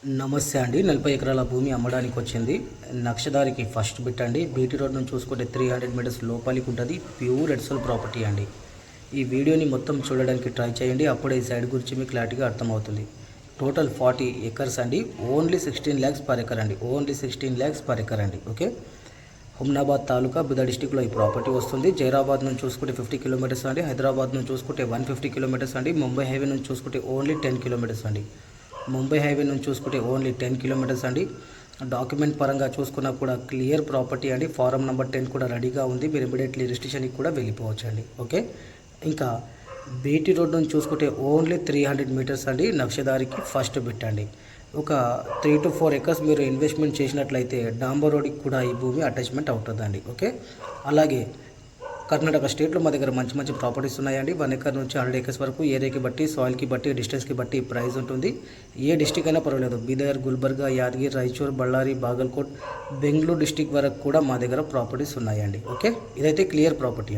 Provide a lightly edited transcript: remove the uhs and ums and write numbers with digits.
నమస్తే అండి. 40 ఎకరాల భూమి అమ్మడానికి వచ్చింది. నక్షదారికి ఫస్ట్ బిట్ అండి. బీటీ రోడ్ నుంచి చూసుకుంటే 300 మీటర్స్ లోపలికి ఉంటుంది. ప్యూర్ ఎడ్సోల్ ప్రాపర్టీ అండి. ఈ వీడియోని మొత్తం చూడడానికి ట్రై చేయండి. అప్పుడే ఈ సైడ్ గురించి మీకు క్లారిటీగా అర్థమవుతుంది. టోటల్ 40 ఎకర్స్ అండి. ఓన్లీ 16 lakhs పర్ ఎకర్ అండి. ఓన్లీ 16 lakhs పర్ ఎకర్ అండి. ఓకే. హుమ్నాబాద్ తాలూకా బిదా డిస్టిక్లో ఈ ప్రాపర్టీ వస్తుంది. జైరాబాద్ నుంచి చూసుకుంటే 50 కిలోమీటర్స్ అండి. హైదరాబాద్ నుంచి చూసుకుంటే 150 కిలోమీటర్స్ అండి. ముంబై హైవే నుంచి చూసుకుంటే ఓన్లీ 10 కిలోమీటర్స్ అండి. ముంబై హైవే నుంచి చూసుకుంటే ఓన్లీ 10 కిలోమీటర్స్ అండి. డాక్యుమెంట్ పరంగా చూసుకున్నా కూడా క్లియర్ ప్రాపర్టీ అండి. ఫారం నెంబర్ 10 కూడా రెడీగా ఉంది. మీరు ఇమీడియట్లీ రిజిస్ట్రేషన్కి కూడా వెళ్ళిపోవచ్చు అండి. ఓకే. ఇంకా బీటీ రోడ్ నుంచి చూసుకుంటే ఓన్లీ 300 మీటర్స్ అండి. నక్షదారికి ఫస్ట్ బిట్ అండి. ఒక 3 to 4 ఎకర్స్ మీరు ఇన్వెస్ట్మెంట్ చేసినట్లయితే డాంబర్ రోడ్కి కూడా ఈ భూమి అటాచ్మెంట్ అవుతుందండి. ఓకే. అలాగే కర్ణాటక స్టేట్లో మా దగ్గర మంచి మంచి ప్రాపర్టీస్ ఉన్నాయండి. 1 ఎకర్ నుంచి 100 acres వరకు ఏరియాకి బట్టి, సాయిల్కి బట్టి, డిస్టెన్స్కి బట్టి ప్రైస్ ఉంటుంది. ఏ డిస్టిక్ అయినా పర్వాలేదు. బీదర్, గుల్బర్గా, యాదగిరి, రాయచూర్, బళ్ళారి, బాగల్కోట్, బెంగళూరు డిస్టిక్ వరకు కూడా మా దగ్గర ప్రాపర్టీస్ ఉన్నాయండి. ఓకే. ఇదైతే క్లియర్ ప్రాపర్టీ.